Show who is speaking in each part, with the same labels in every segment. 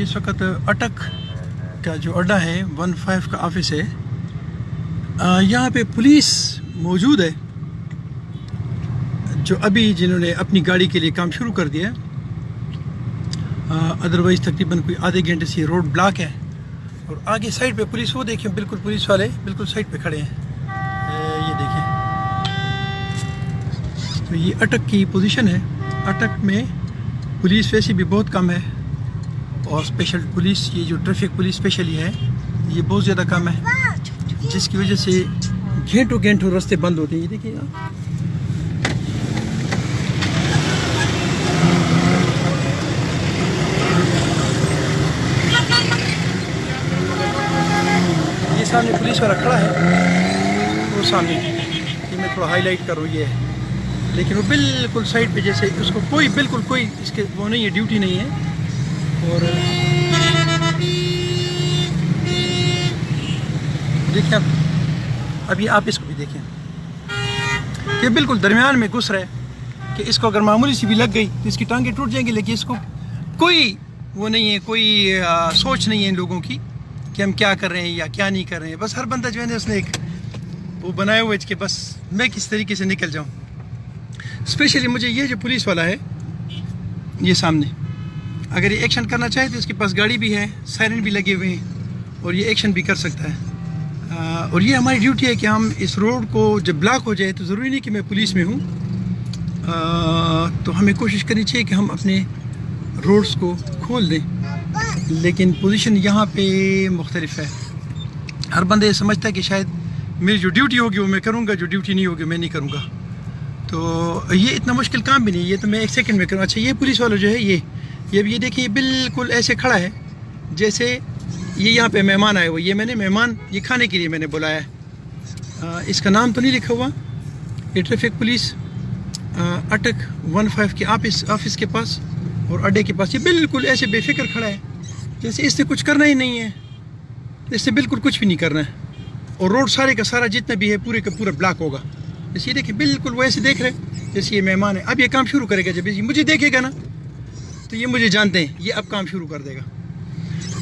Speaker 1: ये इस वक्त अटक का जो अड्डा है 15 का ऑफिस है, यहाँ पे पुलिस मौजूद है जो अभी जिन्होंने अपनी गाड़ी के लिए काम शुरू कर दिया है। अदरवाइज़ तकरीबन कोई आधे घंटे से रोड ब्लॉक है और आगे साइड पे पुलिस, वो देखिए बिल्कुल पुलिस वाले बिल्कुल साइड पे खड़े हैं, ये देखें। तो ये अटक की पोजीशन है। अटक में पुलिस वैसे भी बहुत कम है और स्पेशल पुलिस, ये जो ट्रैफिक पुलिस स्पेशली है, ये बहुत ज़्यादा कम है, जिसकी वजह से घंटों रास्ते बंद होते हैं। ये देखिए ये सामने पुलिस वाला खड़ा है, वो सामने, ये मैं थोड़ा हाईलाइट करूँ, ये है, लेकिन वो बिल्कुल साइड पे, जैसे उसको कोई बिल्कुल कोई इसके वो नहीं है, ड्यूटी नहीं है। और देखिए अभी आप इसको भी देखें कि बिल्कुल दरमियान में घुस रहा है कि इसको अगर मामूली सी भी लग गई तो इसकी टांगें टूट जाएंगी, लेकिन इसको कोई वो नहीं है, कोई सोच नहीं है इन लोगों की कि हम क्या कर रहे हैं या क्या नहीं कर रहे हैं। बस हर बंदा जो है ना उसने एक वो बनाया हुआ है कि बस मैं किस तरीके से निकल जाऊँ। स्पेशली मुझे ये जो पुलिस वाला है ये सामने, अगर ये एक्शन करना चाहे तो इसके पास गाड़ी भी है, सायरन भी लगे हुए हैं और ये एक्शन भी कर सकता है। और ये हमारी ड्यूटी है कि हम इस रोड को जब ब्लॉक हो जाए, तो ज़रूरी नहीं कि मैं पुलिस में हूँ, तो हमें कोशिश करनी चाहिए कि हम अपने रोड्स को खोल दें। लेकिन पोजीशन यहाँ पे मुख्तलिफ है। हर बंदा ये समझता है कि शायद मेरी जो ड्यूटी होगी वो मैं करूँगा, जो ड्यूटी नहीं होगी मैं नहीं करूँगा। तो ये इतना मुश्किल काम भी नहीं, ये तो मैं 1 सेकंड में करूँ। अच्छा, ये पुलिस वाला जो है ये देखिए बिल्कुल ऐसे खड़ा है जैसे ये यहाँ पे मेहमान आए हुए। ये मैंने मेहमान ये खाने के लिए मैंने बुलाया है। इसका नाम तो नहीं लिखा हुआ। ये ट्रैफिक पुलिस अटक 15 के ऑफिस के पास और अड्डे के पास, ये बिल्कुल ऐसे बेफिक्र खड़ा है जैसे इससे कुछ करना ही नहीं है, इससे बिल्कुल कुछ भी नहीं करना है। और रोड सारे का सारा जितना भी है पूरे का पूरा ब्लॉक होगा। जैसे ये देखिए बिल्कुल वो ऐसे देख रहे हैं जैसे ये मेहमान है। अब ये काम शुरू करेगा, जब ये मुझे देखेगा ना तो ये मुझे जानते हैं, ये अब काम शुरू कर देगा।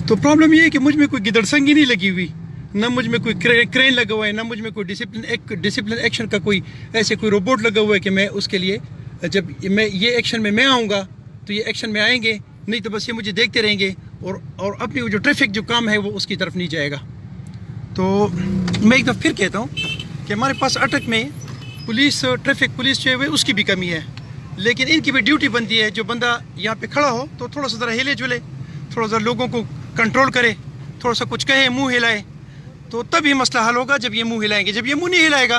Speaker 1: तो प्रॉब्लम ये है कि मुझ में कोई गिदड़संगी नहीं लगी हुई, ना मुझ में कोई क्रेन लगा हुआ है, ना मुझ में कोई डिसिप्लिन एक्शन का कोई ऐसे कोई रोबोट लगा हुआ है कि मैं उसके लिए जब मैं ये एक्शन में मैं आऊँगा तो ये एक्शन में आएंगे, नहीं तो बस ये मुझे देखते रहेंगे और अपनी वो जो ट्रैफिक जो काम है वो उसकी तरफ नहीं जाएगा। तो मैं एक दफ़ा फिर कहता हूँ कि हमारे पास अटक में पुलिस, ट्रैफिक पुलिस जो है उसकी भी कमी है, लेकिन इनकी भी ड्यूटी बनती है। जो बंदा यहाँ पे खड़ा हो तो थोड़ा सा ज़रा हिले जुले, थोड़ा सा लोगों को कंट्रोल करे, थोड़ा सा कुछ कहे, मुंह हिलाए, तो तभी मसला हल होगा। जब ये मुंह हिलाएंगे, जब ये मुंह नहीं हिलाएगा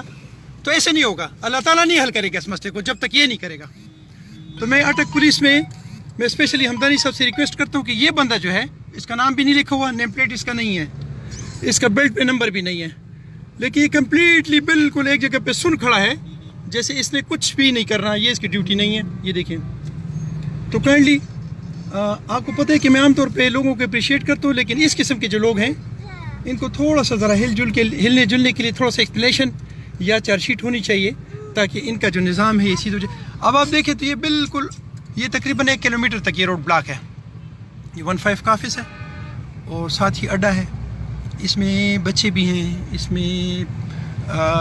Speaker 1: तो ऐसे नहीं होगा। अल्लाह ताला नहीं हल करेगा इस मसले को जब तक ये नहीं करेगा। तो मैं अटक पुलिस में मैं स्पेशली हमदानी साहब से रिक्वेस्ट करता हूँ कि ये बंदा जो है, इसका नाम भी नहीं लिखा हुआ, नेम प्लेट इसका नहीं है, इसका बेल्ट पे नंबर भी नहीं है, लेकिन ये कम्प्लीटली बिल्कुल एक जगह पे सुन खड़ा है जैसे इसने कुछ भी नहीं करना, ये इसकी ड्यूटी नहीं है। ये देखें। तो काइंडली आपको पता है कि मैं आमतौर पे लोगों को अप्रिशिएट करता हूँ, लेकिन इस किस्म के जो लोग हैं इनको थोड़ा सा ज़रा हिलने जुलने के लिए थोड़ा सा एक्सप्लेनेशन या चार्जशीट होनी चाहिए, ताकि इनका जो निज़ाम है ये सीधे हो जाए। अब आप देखें तो ये बिल्कुल, ये तकरीबन 1 किलोमीटर तक ये रोड ब्लॉक है। ये 15 का ऑफिस है और साथ ही अड्डा है। इसमें बच्चे भी हैं, इसमें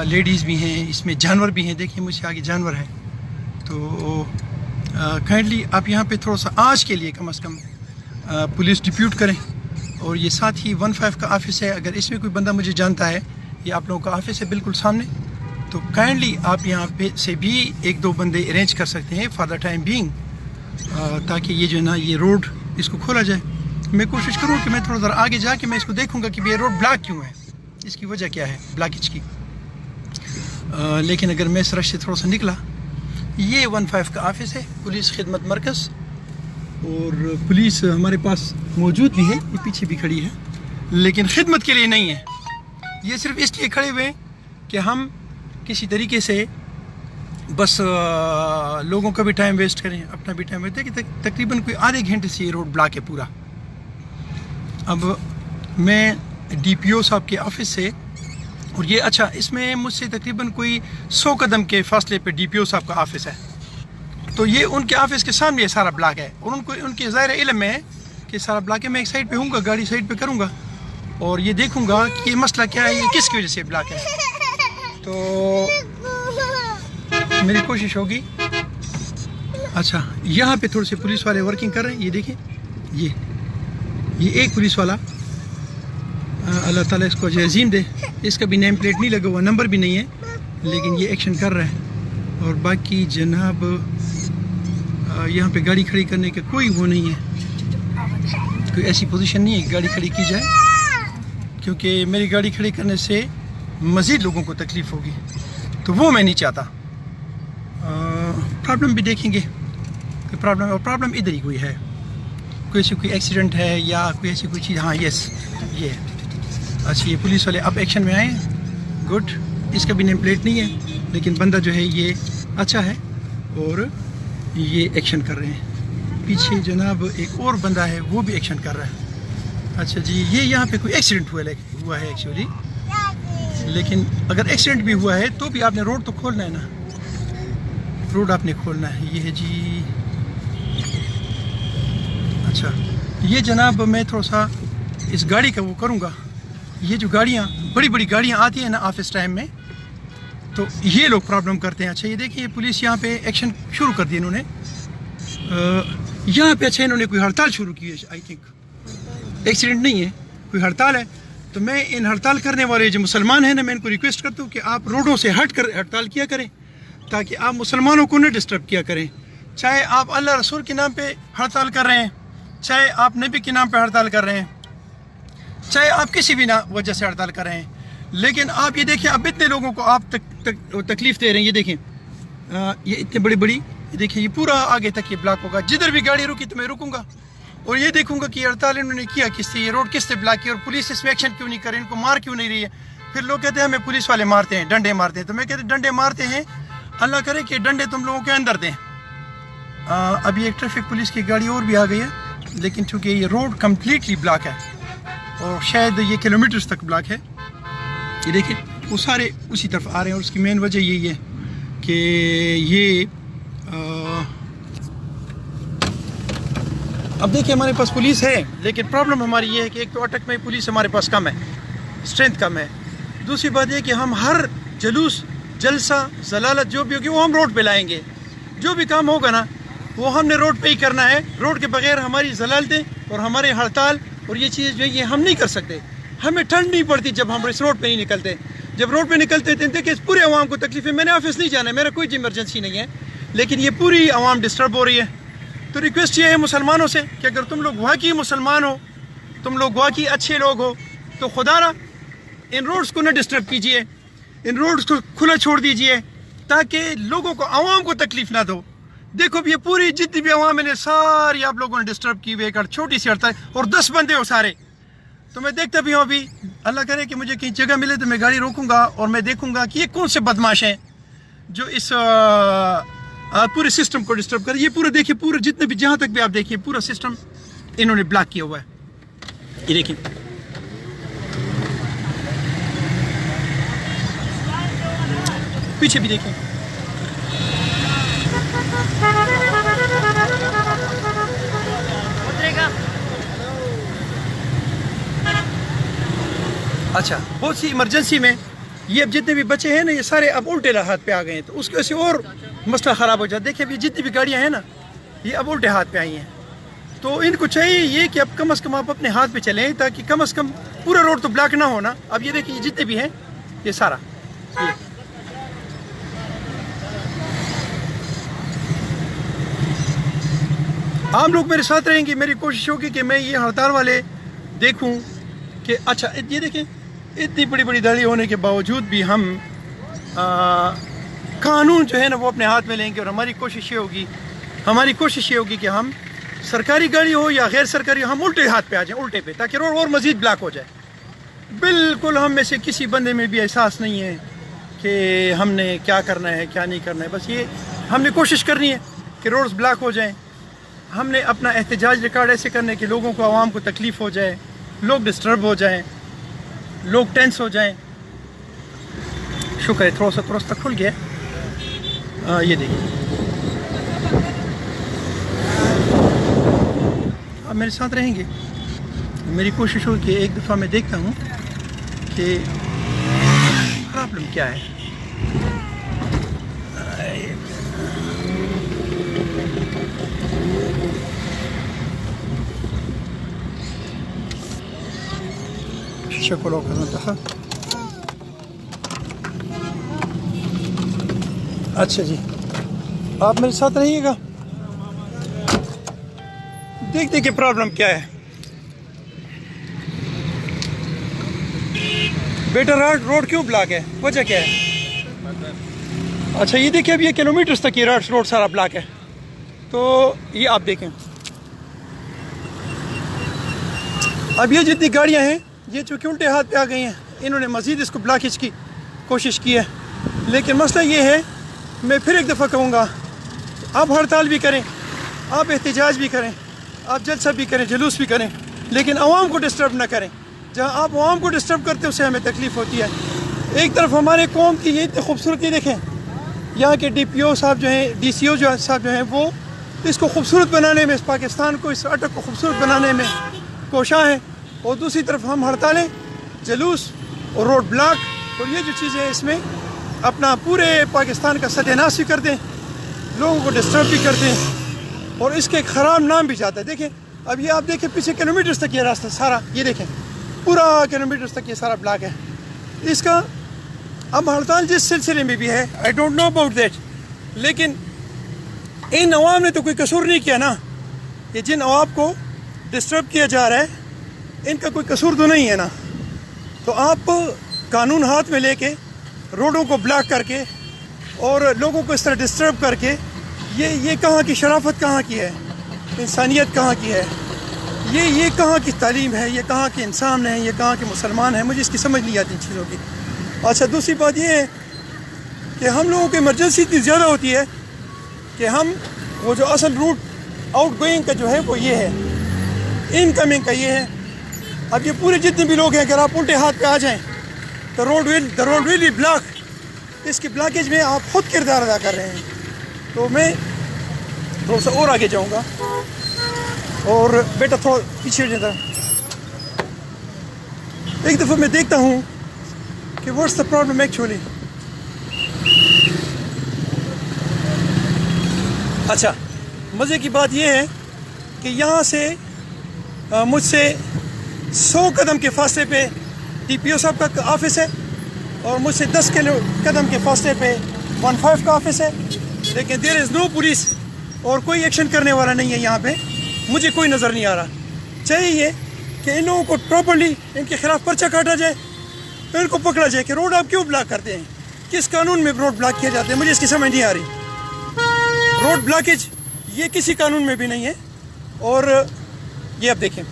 Speaker 1: लेडीज़ भी हैं, इसमें जानवर भी हैं। देखिए मुझसे आगे जानवर है। तो काइंडली आप यहाँ पे थोड़ा सा आज के लिए कम से कम पुलिस डिप्यूट करें। और ये साथ ही 15 का ऑफिस है। अगर इसमें कोई बंदा मुझे जानता है, ये आप लोगों का ऑफिस है बिल्कुल सामने, तो काइंडली आप यहाँ पे से भी 1-2 बंदे अरेंज कर सकते हैं फॉर द टाइम बीइंग, ताकि ये जो है ना ये रोड इसको खोला जाए। मैं कोशिश करूँ कि मैं थोड़ा ज़रा आगे जाके मैं इसको देखूँगा कि ये रोड ब्लॉक क्यों है, इसकी वजह क्या है ब्लॉकेज की। लेकिन अगर मैं इस रश से थोड़ा सा निकला, ये 15 का ऑफिस है, पुलिस खिदमत मरकज़, और पुलिस हमारे पास मौजूद भी है, ये पीछे भी खड़ी है, लेकिन खिदमत के लिए नहीं है। ये सिर्फ इसलिए खड़े हुए हैं कि हम किसी तरीके से बस लोगों का भी टाइम वेस्ट करें, अपना भी टाइम वेस्ट करें। तकरीबन कोई आधे घंटे से ये रोड ब्लॉक है पूरा। अब मैं DPO साहब के ऑफिस से, और ये अच्छा इसमें मुझसे तकरीबन कोई 100 कदम के फासले पे DPO साहब का ऑफिस है। तो ये उनके ऑफिस के सामने ये सारा ब्लॉक है, और उनको उनके ज़ाहिर इल्म में है कि सारा ब्लॉक है। मैं एक साइड पे हूँगा, गाड़ी साइड पे करूँगा और ये देखूँगा कि ये मसला क्या है, ये किसकी वजह से ब्लॉक है। तो मेरी कोशिश होगी। अच्छा, यहाँ पे थोड़े से पुलिस वाले वर्किंग कर रहे हैं। ये देखिए, ये एक पुलिस वाला, अल्लाह ताला इसको अजीम दे, इसका भी नेम प्लेट नहीं लगा हुआ, नंबर भी नहीं है, लेकिन ये एक्शन कर रहा है। और बाकी जनाब यहाँ पे गाड़ी खड़ी करने का कोई वो नहीं है, कोई ऐसी पोजीशन नहीं है कि गाड़ी खड़ी की जाए, क्योंकि मेरी गाड़ी खड़ी करने से मज़ीद लोगों को तकलीफ़ होगी, तो वो मैं नहीं चाहता। प्रॉब्लम भी देखेंगे, कोई प्रॉब्लम इधर ही कोई है, कोई ऐसी कोई एक्सीडेंट है या कोई ऐसी कोई चीज़। हाँ यस, ये अच्छा, ये पुलिस वाले अब एक्शन में आए, गुड। इसका भी नेम प्लेट नहीं है, लेकिन बंदा जो है ये अच्छा है और ये एक्शन कर रहे हैं। पीछे जनाब एक और बंदा है, वो भी एक्शन कर रहा है। अच्छा जी, ये यहाँ पे कोई एक्सीडेंट हुआ है एक्चुअली, लेकिन अगर एक्सीडेंट भी हुआ है तो भी आपने रोड तो खोलना है ना, रोड आपने खोलना है। ये है जी। अच्छा, ये जनाब मैं थोड़ा सा इस गाड़ी का वो करूँगा। ये जो गाड़ियाँ, बड़ी बड़ी गाड़ियाँ आती हैं ना ऑफिस टाइम में, तो ये लोग प्रॉब्लम करते हैं। अच्छा, ये देखिए पुलिस यहाँ पे एक्शन शुरू कर दिया इन्होंने यहाँ पे। अच्छा, इन्होंने कोई हड़ताल शुरू की है, आई थिंक एक्सीडेंट नहीं है, कोई हड़ताल है। तो मैं इन हड़ताल करने वाले जो मुसलमान हैं ना, मैं इनको रिक्वेस्ट करता हूँ कि आप रोडों से हट कर हड़ताल किया करें, ताकि आप मुसलमानों को न डिस्टर्ब किया करें। चाहे आप अल्लाह रसूल के नाम पे हड़ताल कर रहे हैं, चाहे आप नबी के नाम पे हड़ताल कर रहे हैं, चाहे आप किसी भी वजह से हड़ताल कर रहे हैं, लेकिन आप ये देखिए अब इतने लोगों को आप तकलीफ़ दे रहे हैं। ये देखें, ये इतने बड़ी, ये देखिए, ये पूरा आगे तक ये ब्लॉक होगा। जिधर भी गाड़ी रुकी तो मैं रुकूंगा और ये देखूंगा कि हड़ताल इन्होंने किया किससे, ये रोड किससे ब्लॉक की, और पुलिस इसमें एक्शन क्यों नहीं करे, इनको मार क्यों नहीं रही है। फिर लोग कहते हैं हमें पुलिस वाले मारते हैं, डंडे मारते हैं। तो मैं कहते डंडे मारते हैं, अल्लाह करे कि डंडे तुम लोगों के अंदर दें। अभी एक ट्रैफिक पुलिस की गाड़ी और भी आ गई है, लेकिन चूँकि ये रोड कम्प्लीटली ब्लॉक है और शायद ये किलोमीटर्स तक ब्लॉक है। ये देखिए, वो सारे उसी तरफ आ रहे हैं और उसकी मेन वजह यही है कि ये अब देखिए हमारे पास पुलिस है, लेकिन प्रॉब्लम हमारी ये है कि एक तो अटक में पुलिस हमारे पास कम है, स्ट्रेंथ कम है। दूसरी बात ये कि हम हर जुलूस, जलसा, जलालत जो भी होगी वो हम रोड पे लाएंगे। जो भी काम होगा ना वो हमने रोड पे ही करना है। रोड के बगैर हमारी जलालतें और हमारे हड़ताल और ये चीज़ जो है ये हम नहीं कर सकते। हमें ठंड नहीं पड़ती जब हम इस रोड पे नहीं निकलते। जब रोड पे निकलते थे देखिए पूरे आवाम को तकलीफ है। मैंने ऑफिस नहीं जाना है, मेरा कोई इमरजेंसी नहीं है, लेकिन ये पूरी आवाम डिस्टर्ब हो रही है। तो रिक्वेस्ट ये है मुसलमानों से कि अगर तुम लोग वाकई मुसलमान हो, तुम लोग वाकई अच्छे लोग हो, तो खुदारा इन रोड्स को न डिस्टर्ब कीजिए, इन रोड्स को खुला छोड़ दीजिए ताकि लोगों को, आवाम को तकलीफ ना दो। देखो ये पूरी जितनी भी आवाम है सारी आप लोगों ने डिस्टर्ब की हुई एक छोटी सी हड़ताल, और 10 बंदे हो सारे। तो मैं देखता भी हूँ, अभी अल्लाह करे कि मुझे कहीं जगह मिले तो मैं गाड़ी रोकूंगा और मैं देखूंगा कि ये कौन से बदमाश हैं जो इस पूरे सिस्टम को डिस्टर्ब कर। ये पूरा देखिए, पूरा जितने भी जहाँ तक भी आप देखिए पूरा सिस्टम इन्होंने ब्लॉक किया हुआ है। ये देखिए, पीछे भी देखिए, अच्छा बहुत सी इमरजेंसी में ये अब जितने भी बच्चे हैं ना ये सारे अब उल्टे हाथ पे आ गए हैं, तो उसकी वजह से और मसला ख़राब हो जाता है। देखिए अभी जितनी भी गाड़ियां हैं ना ये अब उल्टे हाथ पे आई हैं, तो इनको चाहिए ये कि अब कम से कम आप अपने हाथ पे चलें ताकि कम से कम पूरा रोड तो ब्लॉक ना होना। अब ये देखिए जितने भी हैं ये सारा ये। आप लोग मेरे साथ रहेंगे, मेरी कोशिश होगी कि मैं ये हड़ताल वाले देखूं कि अच्छा ये देखें इतनी बड़ी बड़ी दाढ़ी होने के बावजूद भी हम कानून जो है ना वो अपने हाथ में लेंगे। और हमारी कोशिश ये होगी कि हम सरकारी गाड़ी हो या गैर सरकारी हो, हम उल्टे हाथ पे आ जाएं, उल्टे पे, ताकि रोड और मज़ीद ब्लॉक हो जाए। बिल्कुल हम में से किसी बंदे में भी एहसास नहीं है कि हमने क्या करना है क्या नहीं करना है। बस ये हमने कोशिश करनी है कि रोड्स ब्लॉक हो जाएँ। हमने अपना एहतजाज रिकॉर्ड ऐसे करने कि लोगों को, आवाम को तकलीफ़ हो जाए, लोग डिस्टर्ब हो जाएं, लोग टेंस हो जाएं। शुक्र है थोड़ा सा रास्ता खुल गया। ये देखिए آپ میرے ساتھ رہیں گے. میری کوشش ہو کہ ایک دفعہ میں دیکھتا ہوں کہ پرابلم کیا ہے. شکل کا اچھا جی, آپ میرے ساتھ رہیے گا, دیکھتے کہ پرابلم کیا ہے. بیٹا روڈ کیوں بلاک ہے, وجہ کیا ہے؟ اچھا یہ دیکھیں, اب یہ کلومیٹرز تک یہ روڈ سارا بلاک ہے. تو یہ آپ دیکھیں, اب یہ جتنی گاڑیاں ہیں یہ چونکہ الٹے ہاتھ پہ آ گئی ہیں, انہوں نے مزید اس کو بلاکیج کی کوشش کی ہے. لیکن مسئلہ یہ ہے, میں پھر ایک دفعہ کہوں گا, آپ ہڑتال بھی کریں, آپ احتجاج بھی کریں, آپ جلسہ بھی کریں, جلوس بھی کریں, لیکن عوام کو ڈسٹرب نہ کریں. جہاں آپ عوام کو ڈسٹرب کرتے ہیں اس سے ہمیں تکلیف ہوتی ہے. ایک طرف ہمارے قوم کی یہ اتنی خوبصورتی دیکھیں, یہاں کے ڈی پی او صاحب جو ہیں, ڈی سی او صاحب جو ہیں, وہ اس کو خوبصورت بنانے میں, اس پاکستان کو, اس اٹک کو خوبصورت بنانے میں کوشاں ہیں. اور دوسری طرف ہم ہڑتالیں, جلوس اور روڈ بلاک اور یہ جو چیزیں اس میں اپنا پورے پاکستان کا ستیہ ناش بھی کر دیں, لوگوں کو ڈسٹرب بھی کر دیں, اور اس کے ایک خراب نام بھی جاتا ہے. دیکھیں اب یہ آپ دیکھیں پیچھے کلومیٹرز تک یہ راستہ سارا, یہ دیکھیں پورا کلومیٹرز تک یہ سارا بلاک ہے. اس کا اب ہڑتال جس سلسلے میں بھی ہے, I don't know about that, لیکن ان عوام نے تو کوئی قصور نہیں کیا نا. یہ جن عوام کو ڈسٹرب کیا جا رہا ہے ان کا کوئی قصور تو نہیں ہے نا. تو آپ قانون ہاتھ میں لے کے روڈوں کو بلاک کر کے اور لوگوں کو اس طرح ڈسٹرب کر کے, یہ کہاں کی شرافت, کہاں کی ہے انسانیت, کہاں کی ہے یہ کہاں کی تعلیم ہے, یہ کہاں کے انسان ہیں, یہ کہاں کے مسلمان ہیں. مجھے اس کی سمجھ نہیں آتی ان چیزوں کی. اچھا دوسری بات یہ ہے کہ ہم لوگوں کی ایمرجنسی اتنی زیادہ ہوتی ہے کہ ہم وہ جو اصل روٹ آؤٹ گوئنگ کا جو ہے وہ یہ ہے, ان کمنگ کا یہ ہے. اب یہ پورے جتنے بھی لوگ ہیں, اگر آپ الٹے ہاتھ پہ آ جائیں تو روڈ ول بلاک. اس کی بلاکیج میں آپ خود کردار ادا کر رہے ہیں. تو میں تھوڑا سا اور آگے جاؤں گا, اور بیٹا تھوڑا پیچھے ہو جاتا. ایک دفعہ میں دیکھتا ہوں کہ واٹس دا پرابلم ایکچولی. اچھا مزے کی بات یہ ہے کہ یہاں سے مجھ سے 100 قدم کے فاصلے پہ ڈی پی او صاحب کا آفس ہے, اور مجھ سے 10 قدم کے فاصلے پہ 15 کا آفس ہے. لیکن دیر از نو پولیس, اور کوئی ایکشن کرنے والا نہیں ہے یہاں پہ. مجھے کوئی نظر نہیں آ رہا. چاہیے کہ ان لوگوں کو پراپرلی ان کے خلاف پرچہ کاٹا جائے, ان کو پکڑا جائے کہ روڈ آپ کیوں بلاک کرتے ہیں, کس قانون میں روڈ بلاک کیا جاتا ہے. مجھے اس کی سمجھ نہیں آ رہی. روڈ بلاکیج یہ کسی قانون میں بھی نہیں ہے. اور یہ اب دیکھیں,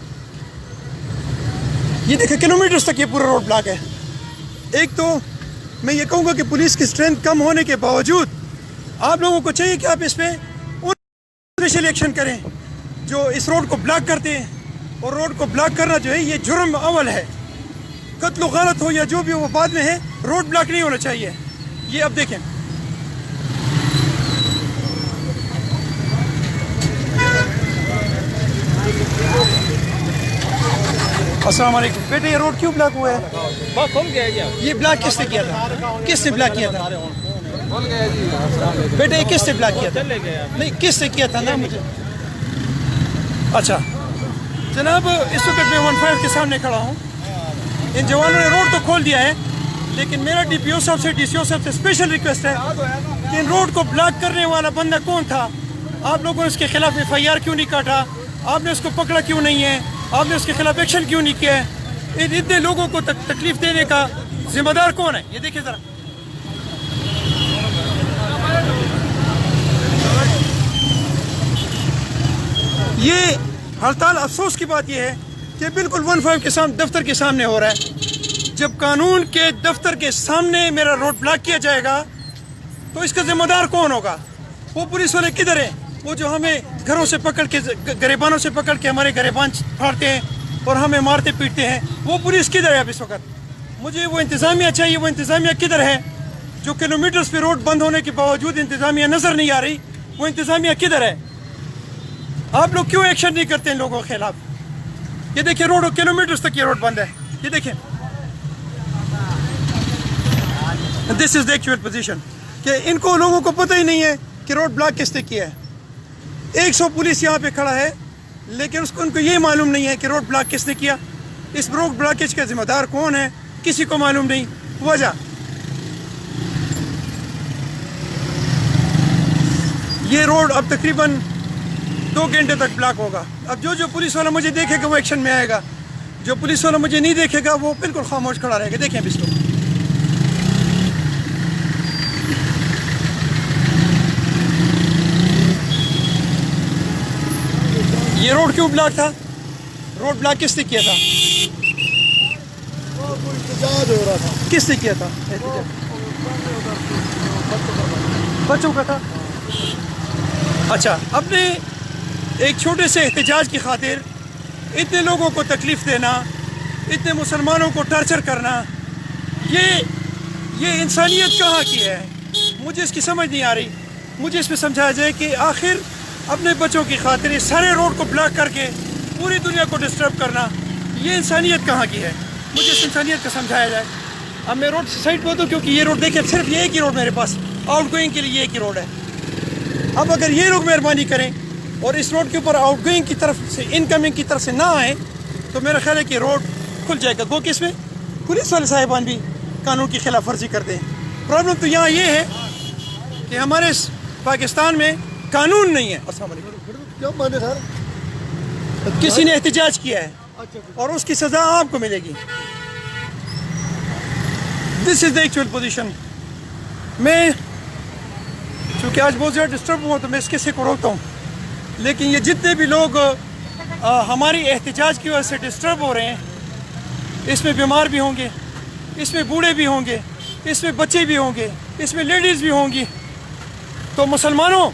Speaker 1: یہ دیکھیں کلومیٹرز تک یہ پورا روڈ بلاک ہے. ایک تو میں یہ کہوں گا کہ پولیس کی اسٹرینتھ کم ہونے کے باوجود آپ لوگوں کو چاہیے کہ آپ اس پہ اسپیشل ایکشن کریں جو اس روڈ کو بلاک کرتے ہیں. اور روڈ کو بلاک کرنا جو ہے یہ جرم اول ہے. قتل و غارت ہو یا جو بھی وہ بعد میں ہے, روڈ بلاک نہیں ہونا چاہیے. یہ اب دیکھیں, السلام علیکم. بیٹے یہ روڈ کیوں بلاک ہوا ہے؟ یہ بلاک کس نے کیا تھا, کس نے بلاک کیا تھا بیٹے, یہ کس نے بلاک کیا تھا؟ نہیں کس نے کیا تھا نا مجھے. اچھا جناب, اس وقت میں 15 کے سامنے کھڑا ہوں. ان جوانوں نے روڈ تو کھول دیا ہے, لیکن میرا ڈی پی او صاحب سے, ڈی سی او صاحب سے اسپیشل ریکویسٹ ہے کہ ان روڈ کو بلاک کرنے والا بندہ کون تھا. آپ لوگوں نے اس کے خلاف ایف آئی آر کیوں نہیں کاٹا, آپ نے اس کو پکڑا کیوں نہیں ہے, آپ نے اس کے خلاف ایکشن کیوں نہیں کیا ہے. اتنے لوگوں کو تکلیف دینے کا ذمہ دار کون ہے؟ یہ دیکھیں ذرا. یہ ہڑتال افسوس کی بات یہ ہے کہ بالکل 15 کے دفتر کے سامنے ہو رہا ہے. جب قانون کے دفتر کے سامنے میرا روڈ بلاک کیا جائے گا تو اس کا ذمہ دار کون ہوگا؟ وہ پولیس والے کدھر ہیں, وہ جو ہمیں گھروں سے پکڑ کے, گریبانوں سے پکڑ کے ہمارے گریبان پھاڑتے ہیں اور ہمیں مارتے پیٹتے ہیں, وہ پولیس کدھر ہے اب اس وقت؟ مجھے وہ انتظامیہ چاہیے. وہ انتظامیہ کدھر ہے جو کلومیٹرز پہ روڈ بند ہونے کے باوجود انتظامیہ نظر نہیں آ رہی؟ وہ انتظامیہ کدھر ہے؟ آپ لوگ کیوں ایکشن نہیں کرتے ان لوگوں کے خلاف؟ یہ دیکھیں روڈ کلومیٹرز تک یہ روڈ بند ہے. یہ دیکھیں دس از دا ایکچوئل پوزیشن کہ ان کو لوگوں کو پتہ ہی نہیں ہے کہ روڈ بلاک کس نے کیا ہے. 100 پولیس یہاں پہ کھڑا ہے لیکن ان کو یہ معلوم نہیں ہے کہ روڈ بلاک کس نے کیا. اس روڈ بلاکیج کا ذمہ دار کون ہے کسی کو معلوم نہیں. وجہ یہ روڈ اب تقریباً 2 گھنٹے تک بلاک ہوگا. اب جو پولیس والا مجھے دیکھے گا وہ ایکشن میں آئے گا, جو پولیس والا مجھے نہیں دیکھے گا وہ بالکل خاموش کھڑا رہے گا. دیکھیں اب اس کو, یہ روڈ کیوں بلاک تھا؟ روڈ بلاک کس نے کیا تھا؟
Speaker 2: احتجاج ہو رہا تھا.
Speaker 1: کس نے کیا تھا بچوں کا تھا. اچھا, اپنے ایک چھوٹے سے احتجاج کی خاطر اتنے لوگوں کو تکلیف دینا, اتنے مسلمانوں کو ٹارچر کرنا, یہ انسانیت کہاں کی ہے؟ مجھے اس کی سمجھ نہیں آ رہی. مجھے اس میں سمجھایا جائے کہ آخر اپنے بچوں کی خاطر اس سارے روڈ کو بلاک کر کے پوری دنیا کو ڈسٹرب کرنا, یہ انسانیت کہاں کی ہے؟ مجھے اس انسانیت کا سمجھایا جائے. اب میں روڈ سائڈ پہ ہوں کیونکہ یہ روڈ دیکھیں صرف یہ ایک ہی روڈ میرے پاس آؤٹ گوئنگ کے لیے یہ ایک ہی روڈ ہے. اب اگر یہ لوگ مہربانی کریں اور اس روڈ کے اوپر آؤٹ گوئنگ کی طرف سے ان کمنگ کی طرف سے نہ آئیں تو میرا خیال ہے کہ روڈ کھل جائے گا. گو کہ اس میں پولیس والے صاحبان بھی قانون کی خلاف ورزی کرتے ہیں. پرابلم تو یہاں یہ ہے کہ ہمارے پاکستان میں قانون نہیں ہے. السلام علیکم.
Speaker 2: کیا مانے سر؟
Speaker 1: کسی نے احتجاج کیا ہے اور اس کی سزا آپ کو ملے گی. دس از دا ایکچوئل پوزیشن. میں چونکہ آج بہت زیادہ ڈسٹرب ہوا تو میں اس قصے کو روکتا ہوں, لیکن یہ جتنے بھی لوگ ہماری احتجاج کی وجہ سے ڈسٹرب ہو رہے ہیں, اس میں بیمار بھی ہوں گے, اس میں بوڑھے بھی ہوں گے, اس میں بچے بھی ہوں گے, اس میں لیڈیز بھی ہوں گی. تو مسلمانوں,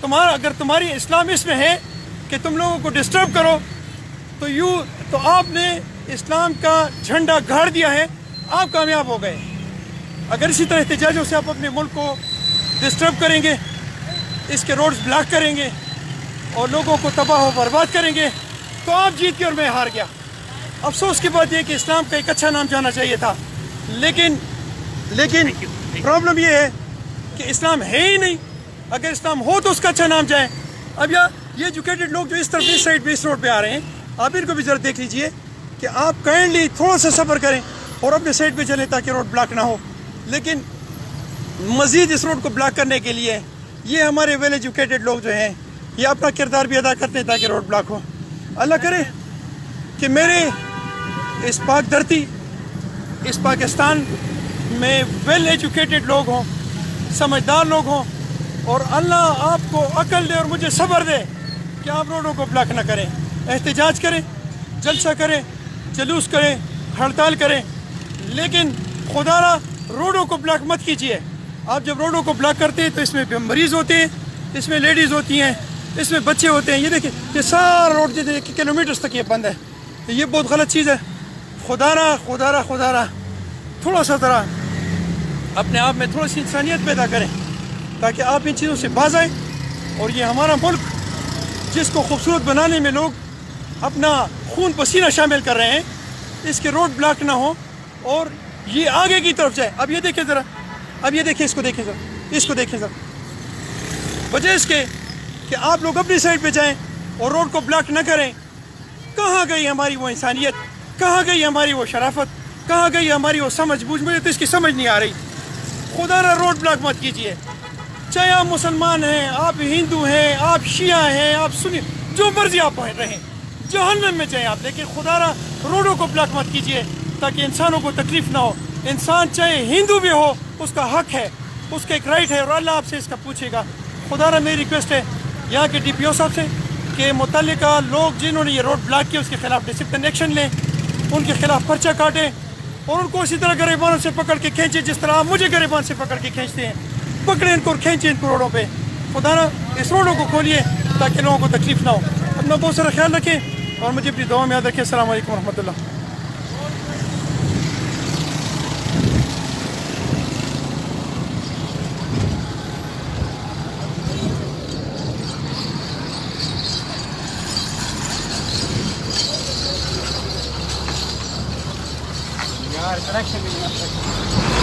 Speaker 1: اگر تمہاری اسلام اس میں ہے کہ تم لوگوں کو ڈسٹرب کرو تو آپ نے اسلام کا جھنڈا گاڑ دیا ہے, آپ کامیاب ہو گئے. اگر اسی طرح احتجاجوں سے آپ اپنے ملک کو ڈسٹرب کریں گے, اس کے روڈز بلاک کریں گے اور لوگوں کو تباہ و برباد کریں گے تو آپ جیت گئے اور میں ہار گیا. افسوس کی بات یہ کہ اسلام کا ایک اچھا نام جانا چاہیے تھا, لیکن پرابلم یہ ہے کہ اسلام ہے ہی نہیں. اگر اسلام ہو تو اس کا اچھا نام جائے. اب یہ ایجوکیٹڈ لوگ جو اس طرف اس سائڈ پہ اس روڈ پہ آ رہے ہیں, آپ ان کو بھی ذرا دیکھ لیجئے کہ آپ کائنڈلی تھوڑا سا صبر کریں اور اپنے سائڈ پہ چلیں تاکہ روڈ بلاک نہ ہو. لیکن مزید اس روڈ کو بلاک کرنے کے لیے یہ ہمارے ویل ایجوکیٹڈ لوگ جو ہیں یہ اپنا کردار بھی ادا کرتے ہیں تاکہ روڈ بلاک ہو. اللہ کرے کہ میرے اس پاک دھرتی, اس پاکستان میں ویل ایجوکیٹڈ لوگ ہوں, سمجھدار لوگ ہوں, اور اللہ آپ کو عقل دے اور مجھے صبر دے کہ آپ روڈوں کو بلاک نہ کریں. احتجاج کریں, جلسہ کریں, جلوس کریں, ہڑتال کریں, لیکن خدا را روڈوں کو بلاک مت کیجیے. آپ جب روڈوں کو بلاک کرتے ہیں تو اس میں مریض ہوتے ہیں, اس میں لیڈیز ہوتی ہیں, اس میں بچے ہوتے ہیں. یہ دیکھیں یہ سارا روڈ جو کلومیٹرز تک یہ بند ہے, یہ بہت غلط چیز ہے. خدا را تھوڑا سا ذرا اپنے آپ میں تھوڑی سی انسانیت پیدا کریں تاکہ آپ ان چیزوں سے باز آئیں. اور یہ ہمارا ملک جس کو خوبصورت بنانے میں لوگ اپنا خون پسینہ شامل کر رہے ہیں, اس کے روڈ بلاک نہ ہوں اور یہ آگے کی طرف جائے. اب یہ دیکھیں ذرا, اب یہ دیکھیں, اس کو دیکھیں ذرا, اس کو دیکھیں ذرا. وجہ اس کے کہ آپ لوگ اپنی سائڈ پہ جائیں اور روڈ کو بلاک نہ کریں. کہاں گئی ہماری وہ انسانیت, کہاں گئی ہماری وہ شرافت, کہاں گئی ہماری وہ سمجھ بوجھ؟ مجھے تو اس کی سمجھ نہیں آ رہی. خدا را روڈ بلاک مت کیجیے. چاہے آپ مسلمان ہیں, آپ ہندو ہیں, آپ شیعہ ہیں, آپ سنی, جو مرضی آپ رہیں, جہنم میں جائیں آپ, لیکن خدا را روڈوں کو بلاک مت کیجیے تاکہ انسانوں کو تکلیف نہ ہو. انسان چاہے ہندو بھی ہو, اس کا حق ہے, اس کا ایک رائٹ ہے, اور اللہ آپ سے اس کا پوچھے گا. خدا را میری ریکویسٹ ہے یہاں کے ڈی پی او صاحب سے کہ متعلقہ لوگ جنہوں نے یہ روڈ بلاک کیا اس کے خلاف ڈسپلن ایکشن لیں, ان کے خلاف پرچہ کاٹیں اور ان کو اسی طرح گریبانوں سے پکڑ کے کھینچیں جس طرح آپ مجھے گریبان سے پکڑ کے کھینچتے ہیں. پکڑیں ان کو اور کھینچیں ان کو روڈوں پہ. خدا را اس روڈوں کو کھولیے تاکہ لوگوں کو تکلیف نہ ہو. اپنا بہت سارا خیال رکھیں اور مجھے اپنی دعا میں یاد رکھیں. السلام علیکم ورحمۃ اللہ.
Speaker 3: यार कनेक्शन भी नहीं